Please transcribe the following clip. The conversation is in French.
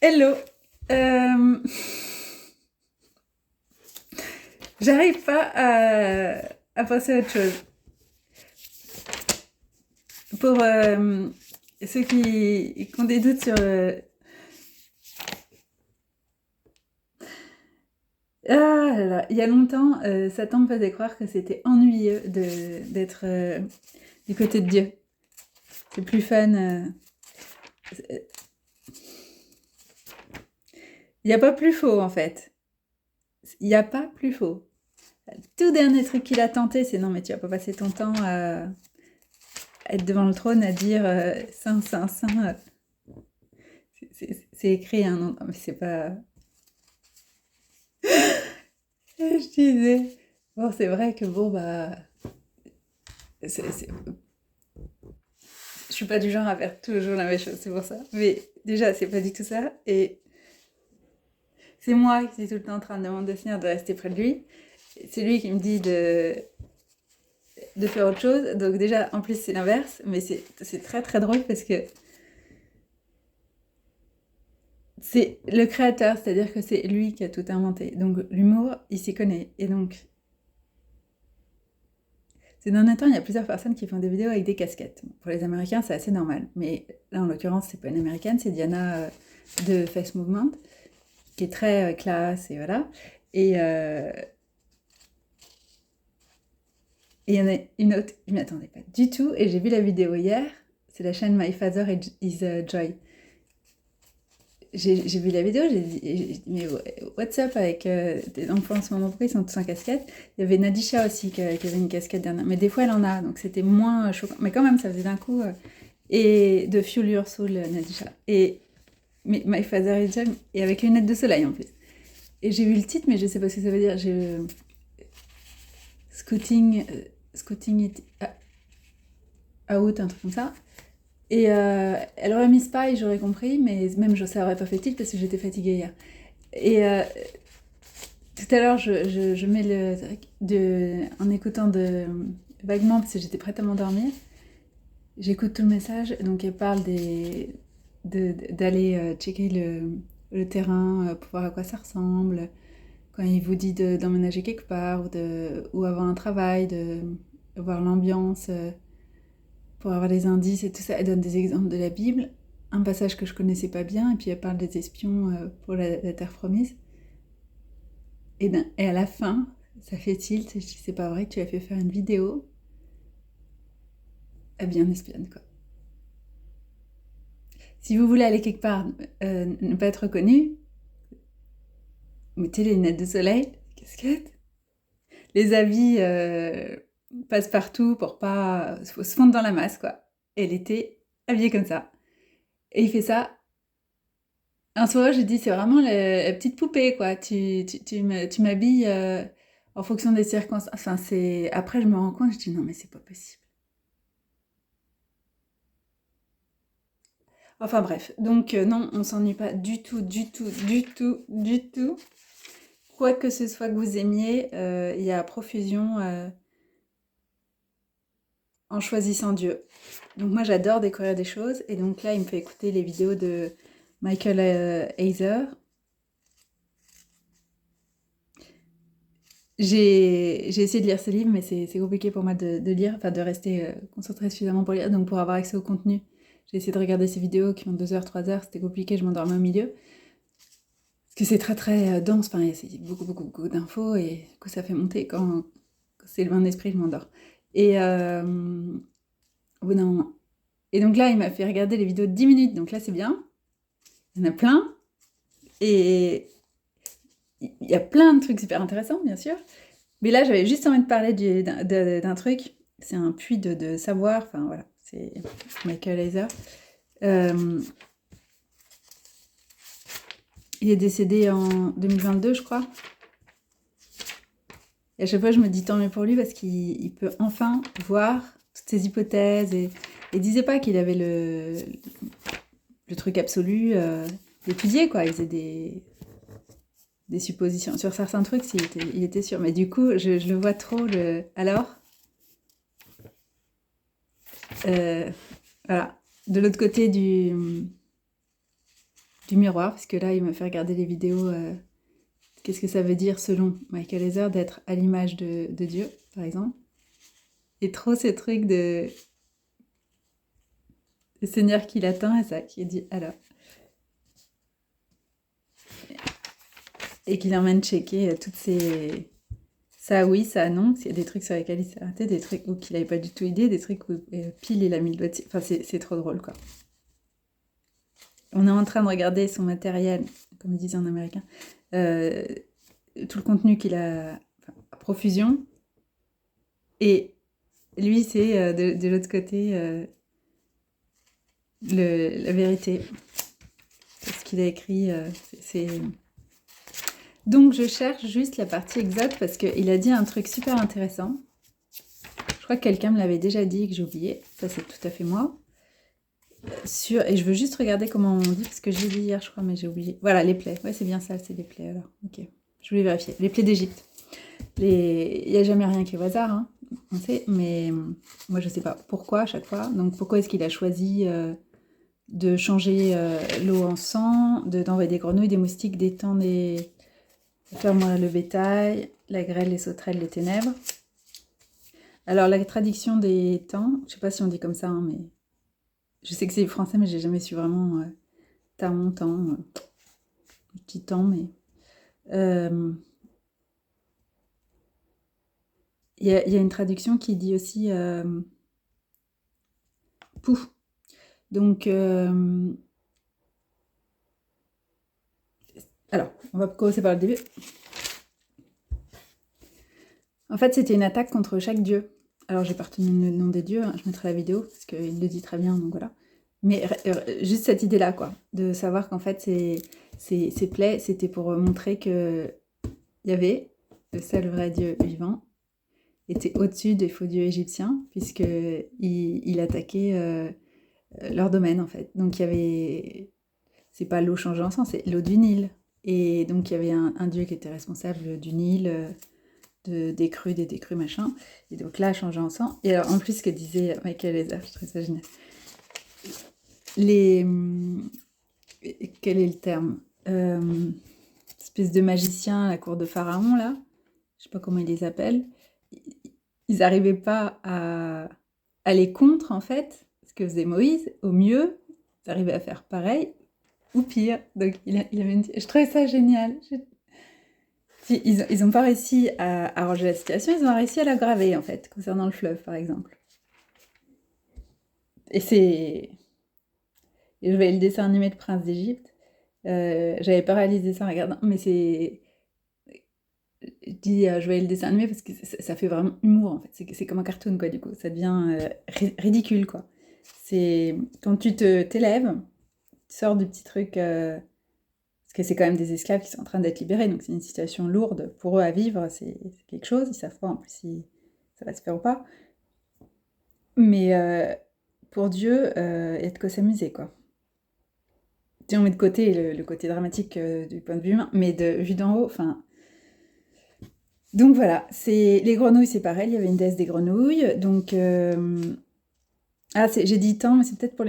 Hello. Euh, J'arrive pas à penser à autre chose. Pour ceux qui ont des doutes sur... Ah là là, il y a longtemps, Satan me faisait croire que c'était ennuyeux d'être du côté de Dieu. C'est plus fun. Il n'y a pas plus faux en fait. Il n'y a pas plus faux. Le tout dernier truc qu'il a tenté, c'est non mais tu vas pas passer ton temps à être devant le trône à dire Saint, Saint, Saint. C'est écrit, hein, non, mais c'est pas. Je disais. Bon, c'est vrai que bon, bah. Je suis pas du genre à faire toujours la même chose, c'est pour ça. Mais déjà, c'est pas du tout ça. Et c'est moi qui suis tout le temps en train de demander au Seigneur de rester près de lui. C'est lui qui me dit de faire autre chose. Donc, déjà, en plus, c'est l'inverse. Mais c'est très très drôle parce que c'est le créateur, c'est-à-dire que c'est lui qui a tout inventé. Donc, l'humour, il s'y connaît. Et donc, ces derniers temps, il y a plusieurs personnes qui font des vidéos avec des casquettes. Pour les Américains, c'est assez normal. Mais là, en l'occurrence, c'est pas une Américaine, c'est Diana de Face Movement, qui est très classe et voilà. Et il y en a une autre, je m'y attendais pas du tout. Et j'ai vu la vidéo hier. C'est la chaîne My Father is Joy. J'ai vu la vidéo, j'ai dit, mais what's up avec des enfants en ce moment, pourquoi ils sont tous en casquette? Il y avait Nadisha aussi qui avait une casquette dernière, mais des fois elle en a, donc c'était moins choquant. Mais quand même, ça faisait d'un coup. Et de Fuel Your Soul, Nadisha. Et My Father is Jam, et avec une lunette de soleil en plus. Et j'ai vu le titre, mais je sais pas ce que ça veut dire. J'ai Scouting, Scouting it out, un truc comme ça. Et elle aurait mis Spy, j'aurais compris, mais même ça aurait pas fait tilt parce que j'étais fatiguée hier. Et tout à l'heure, je mets le en écoutant vaguement parce que j'étais prête à m'endormir. J'écoute tout le message, donc elle parle d'aller checker le terrain pour voir à quoi ça ressemble. Quand il vous dit d'emménager quelque part ou avoir un travail, de voir l'ambiance pour avoir des indices et tout ça. Elle donne des exemples de la Bible, un passage que je connaissais pas bien, et puis elle parle des espions pour la terre promise. Et à la fin, ça fait tilt, et je dis c'est pas vrai que tu as fait faire une vidéo à bien espionne quoi. Si vous voulez aller quelque part, ne pas être reconnu, mettez les lunettes de soleil, casquette, les habits passe partout pour pas se fondre dans la masse quoi. Et elle était habillée comme ça. Et il fait ça. Un soir, j'ai dit, c'est vraiment la petite poupée, quoi. Tu m'habilles en fonction des circonstances. Enfin, c'est... Après, je me rends compte, je dis, non, mais c'est pas possible. Enfin, bref. Donc, non, on s'ennuie pas du tout, du tout, du tout, du tout. Quoi que ce soit que vous aimiez, il y a profusion en choisissant Dieu. Donc, moi, j'adore découvrir des choses. Et donc, là, il me fait écouter les vidéos de Michael Heiser. J'ai essayé de lire ce livre, mais c'est compliqué pour moi de lire, enfin de rester concentrée suffisamment pour lire. Donc pour avoir accès au contenu, j'ai essayé de regarder ces vidéos qui ont 2 heures, 3 heures, c'était compliqué, je m'endormais au milieu. Parce que c'est très très dense, enfin, c'est beaucoup, beaucoup, beaucoup d'infos, et du coup ça fait monter. Quand c'est le bain d'esprit, je m'endors. Et au bout d'un moment. Et donc là, il m'a fait regarder les vidéos de 10 minutes, donc là c'est bien. Il y en a plein. Et il y a plein de trucs super intéressants, bien sûr. Mais là, j'avais juste envie de parler d'un truc. C'est un puits de savoir. Enfin, voilà. C'est Michael Heiser. Euh, il est décédé en 2022, je crois. Et à chaque fois, je me dis tant mieux pour lui parce qu'il peut enfin voir toutes ces hypothèses. Et il disait pas qu'il avait le truc absolu d'étudier, quoi. Il faisait des suppositions. Sur certains trucs, il était sûr. Mais du coup, je le vois trop. Alors, voilà. De l'autre côté du miroir, parce que là, il m'a fait regarder les vidéos. Qu'est-ce que ça veut dire, selon Michael Heiser, d'être à l'image de Dieu, par exemple. Et trop ces trucs de... Le Seigneur qui l'attend, et ça, qui dit alors. Et qui l'emmène checker toutes ces... Ça oui, ça non, s'il y a des trucs sur lesquels il s'est arrêté, des trucs où qu'il n'avait pas du tout idée, des trucs où pile il a mis le doigt dessus. Enfin, c'est trop drôle, quoi. On est en train de regarder son matériel, comme ils disent en américain, tout le contenu qu'il a à profusion. Et lui, c'est de l'autre côté la vérité. Ce qu'il a écrit, c'est... Donc, je cherche juste la partie exacte parce qu'il a dit un truc super intéressant. Je crois que quelqu'un me l'avait déjà dit et que j'ai oublié. Ça, c'est tout à fait moi. Et je veux juste regarder comment on dit, parce que je l'ai dit hier, je crois, mais j'ai oublié. Voilà, les plaies. Ouais, c'est bien ça, c'est les plaies, alors. Ok. Je voulais vérifier. Les plaies d'Égypte. Il n'y a jamais rien qui est au hasard, hein, on sait, mais moi, je ne sais pas pourquoi à chaque fois. Donc, pourquoi est-ce qu'il a choisi de changer l'eau en sang, d'envoyer des grenouilles, des moustiques, des temps, faire mourir le bétail, la grêle, les sauterelles, les ténèbres. Alors, la traduction des temps, je sais pas si on dit comme ça, hein, mais je sais que c'est français, mais j'ai jamais su vraiment temps, petit temps, mais... Il y a une traduction qui dit aussi pouf. Donc, alors, on va commencer par le début. En fait, c'était une attaque contre chaque dieu. Alors, j'ai pas retenu le nom des dieux, hein, je mettrai la vidéo, parce qu'il le dit très bien, donc voilà. Mais juste cette idée-là, quoi, de savoir qu'en fait, ces plaies, c'était pour montrer que il y avait le seul vrai Dieu vivant, était au-dessus des faux dieux égyptiens, puisqu'il attaquait leur domaine, en fait. Donc, il y avait... C'est pas l'eau changée en sang, c'est l'eau du Nil. Et donc, il y avait un dieu qui était responsable du Nil, des crues, des décrues, machin. Et donc là, changer en sang. Et alors, en plus, ce que disait Michael Heiser, je trouvais ça génial. Quel est le terme espèce de magicien à la cour de Pharaon, là. Je sais pas comment ils les appellent. Ils n'arrivaient pas à aller contre, en fait, ce que faisait Moïse. Au mieux, ils arrivaient à faire pareil, ou pire. Donc, il avait une... Je trouvais ça génial. Ils n'ont pas réussi à arranger la situation, ils ont réussi à l'aggraver, en fait, concernant le fleuve, par exemple. Et c'est... Et je voyais le dessin animé de Prince d'Égypte. J'avais pas réalisé ça en regardant, mais c'est... Je dis, je voyais le dessin animé parce que ça fait vraiment humour, en fait. C'est comme un cartoon, quoi, du coup. Ça devient ridicule, quoi. C'est... Quand tu t'élèves, tu sors du petit truc... parce que c'est quand même des esclaves qui sont en train d'être libérés, donc c'est une situation lourde pour eux à vivre, c'est quelque chose, ils savent pas en plus si ça va se faire ou pas. Mais pour Dieu, il y a de quoi s'amuser, quoi. Si on met de côté le côté dramatique du point de vue humain, mais vu d'en haut, enfin... Donc voilà, les grenouilles, c'est pareil, il y avait une déesse des grenouilles, donc... Ah, j'ai dit temps, mais c'est peut-être pour